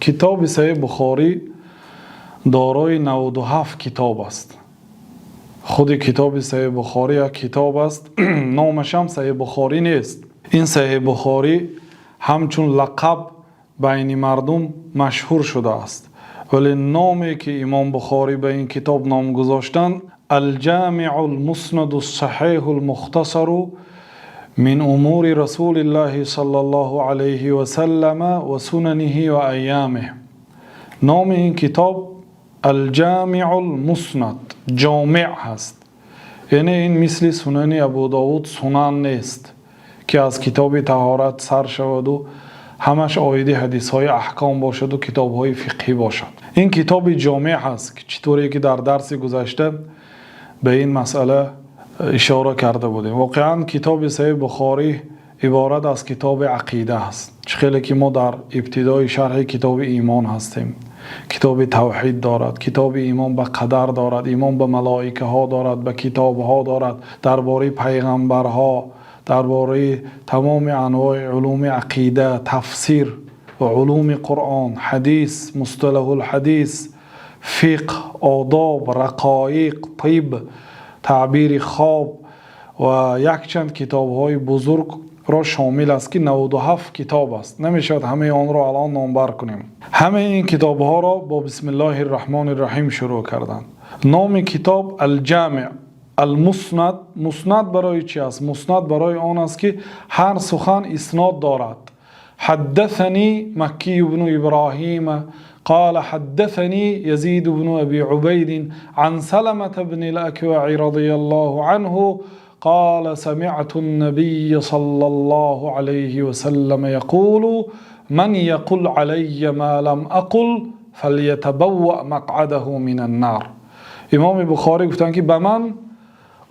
کتاب صحیح بخاری دارای 97 کتاب است. خود کتاب صحیح بخاری یک کتاب است، نامش هم صحیح بخاری نیست. این صحیح بخاری همچون لقب بین مردم مشهور شده است، ولی نامی که امام بخاری به این کتاب نام گذاشتند الجامع المسند الصحیح المختصر من امور رسول الله صلی الله علیه و سلم و سننه و ایامه. نام این کتاب الجامع المسند، جامع هست. یعنی این مثل سنن ابو داود سنن نیست که از کتاب طهارت سر شود و همش آیده حدیث های احکام باشد و کتاب های فقهی باشد. این کتاب جامع هست که چطوری که در درس گذشته به این مسئله اشاره کرده بودیم. واقعا کتاب صحیح بخاری عبارت از کتاب عقیده است. خیلی که ما در ابتدای شرح کتاب ایمان هستیم. کتاب توحید دارد، کتاب ایمان به قدر دارد، ایمان به ملائکه ها دارد، به کتاب ها دارد، درباره پیغمبرها، درباره تمام انواع علوم عقیده، تفسیر و علوم قرآن، حدیث، مصطلح الحدیث، فقه، آداب، رقایق، طب، تعبیر خواب و یک چند کتاب های بزرگ را شامل است که 97 کتاب است. نمیشود همه آن را الان نامبر کنیم. همه این کتاب ها را با بسم الله الرحمن الرحیم شروع کردند. نام کتاب الجامع المسند. مسند برای چی است؟ مسند برای آن است که هر سخن اسناد دارد. حدثني مكي بن إبراهيم قال حدثني يزيد بن أبي عبيد عن سلمة بن الأكوع رضي الله عنه قال سمعت النبي صلى الله عليه وسلم يقول من يقل علي ما لم أقل فليتبوأ مقعده من النار. امام بخاری گفتن که به من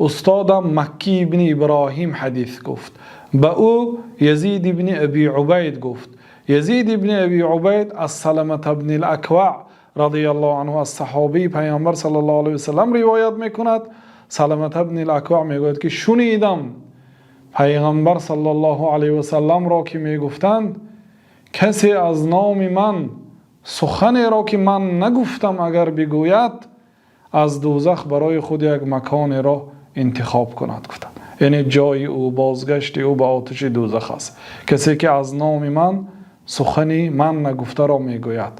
استادم مکی بن ابراهیم حدیث گفت، به او یزید بن ابی عبید گفت. یزید بن ابی عبید از سلمة بن الاکوع رضی الله عنه از صحابی پیامبر صلی الله علیه وسلم روایت میکند. سلمة بن الاکوع میگوید که شنیدم پیغمبر صلی الله علیه وسلم را که میگفتند کسی از نام من سخنی را که من نگفتم اگر بگوید از دوزخ برای خود یک مکان را انتخاب کند. گفتند یعنی جای او، بازگشت او به آتش دوزخ است. کسی که از نام من سخنی من نگفته را میگوید.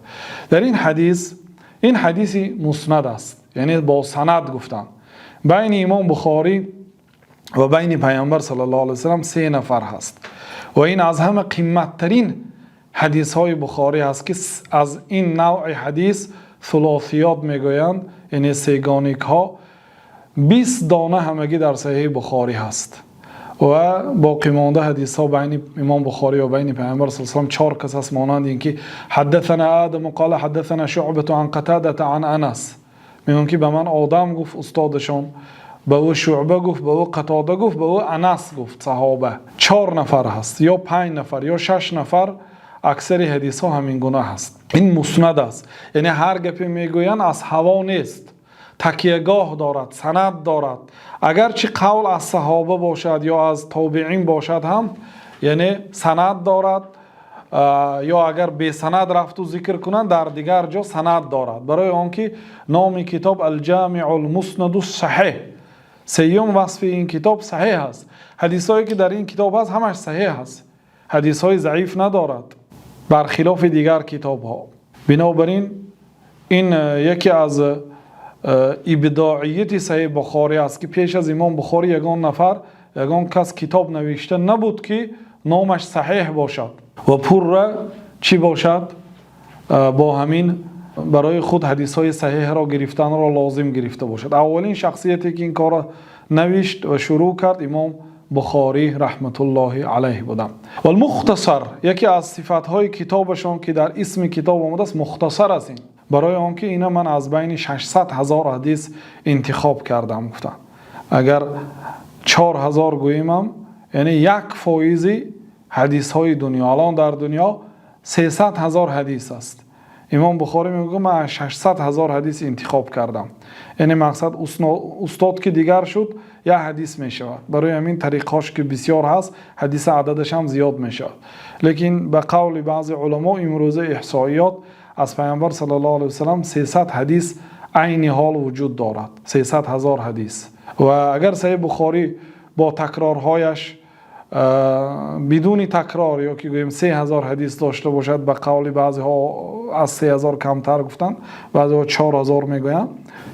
در این حدیث مسند است، یعنی با سند گفتن. بین امام بخاری و بین پیامبر صلی الله علیه وسلم 3 نفر هست و این از همه قیمت ترین حدیث های بخاری هست که از این نوع حدیث ثلاثیات میگویند، یعنی سیگانیک ها. 20 دانه همگی در صحیح بخاری هست و باقی مانده حدیث ها بین امام بخاری و بین پیامبر صلی الله علیه و سلم 4 کس است، مانند اینکه حدثنا آدم قال حدثنا شعبة عن قتادة عن انس. میگن که به من آدم گفت استادشون، به او شعبه گفت، به او قتاده گفت، به او انس گفت. صحابه 4 نفر هست یا 5 نفر یا 6 نفر. اکثر حدیث ها همین گونه هست. این مسند است، یعنی هر گپی میگویند از هوا نیست، تکیهگاه دارد، سند دارد. اگر چی قول از صحابه باشد یا از تابعین باشد هم یعنی سند دارد، یا اگر به سند رفت و ذکر کنند در دیگر جا سند دارد. برای آنکه نام کتاب الجامع المسند الصحیح، سیوم وصف این کتاب صحیح است. حدیث هایی که در این کتاب هست همش صحیح است، حدیث های ضعیف ندارد برخلاف دیگر کتاب ها. بنابراین این یکی از ابداعیت صحیح بخاری است که پیش از امام بخاری یگان کس کتاب نوشته نبود که نامش صحیح باشد و پر چی باشد با همین برای خود حدیث های صحیح را گرفتن را لازم گرفته باشد. اولین شخصیتی که این کار نوشت و شروع کرد امام بخاری رحمت الله علیه بودند. و المختصر یکی از صفات های کتابشان که در اسم کتاب آمده است مختصر است. این برای آنکه اینا من از بین 600,000 حدیث انتخاب کردم. گفتم اگر 4,000 گوییم یعنی 1% حدیث های دنیا، الان در دنیا 300,000 حدیث است. امام بخاری میگه من 600,000 حدیث انتخاب کردم. یعنی مقصد استاد که دیگر شد یا حدیث میشود. برای همین طریقاش که بسیار هست حدیث عددش هم زیاد میشود. لیکن به قول بعضی علما امروزه احصائیات از پیامبر صلی الله علیه و سلم 300 حدیث عین حال وجود دارد. 300,000 حدیث. و اگر صحیح بخاری با تکرارهایش بدون تکرار یا که گوییم 3000 حدیث داشته باشد، به قول بعضی ها از 3000 کمتر گفتن، بعضی ها 4000 میگویند،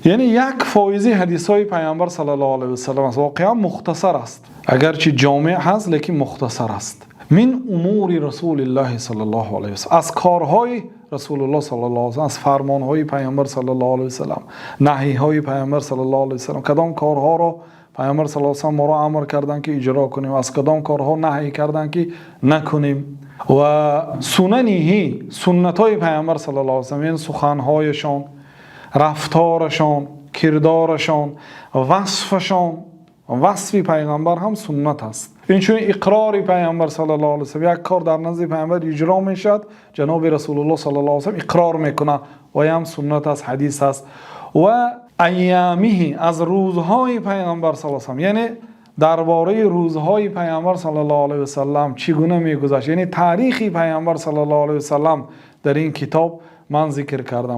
یعنی یک فایزی حدیث های پیامبر صلی الله علیه و سلم است. واقعا مختصر است، اگرچه جامع هست لیکن مختصر است. من امور رسول الله صلی الله علیه و سلم، از کارهای رسول الله صلی الله علیه و سلم، از فرمانهای پیامبر صلی الله علیه و سلم، نهیهای پیامبر صلی الله علیه و سلم، کدام کارها را پیامبر صلی الله علیه و سلم ما را امر کردند که اجرا کنیم، از کدام کارها نهی کردند که نکنیم. و سننه، سنت‌های پیامبر صلی الله علیه و سلم، یعنی سخن‌هایشان، رفتارشان، کردارشان، وصفشان. وصف پیغمبر هم سنت است. این چون اقرار پیامبر صلی الله علیه و سلم، یک کار در نزد پیامبر اجرا میشد، جناب رسول الله صلی الله علیه و سلم اقرار میکنه و هم سنت است، حدیث است. و ایامه، از روزهای پیامبر صلی الله علیه و سلم، یعنی درباره روزهای پیامبر صلی الله علیه و سلم چگونه میگذشت، یعنی تاریخی پیامبر صلی الله علیه و سلم در این کتاب من ذکر کردم.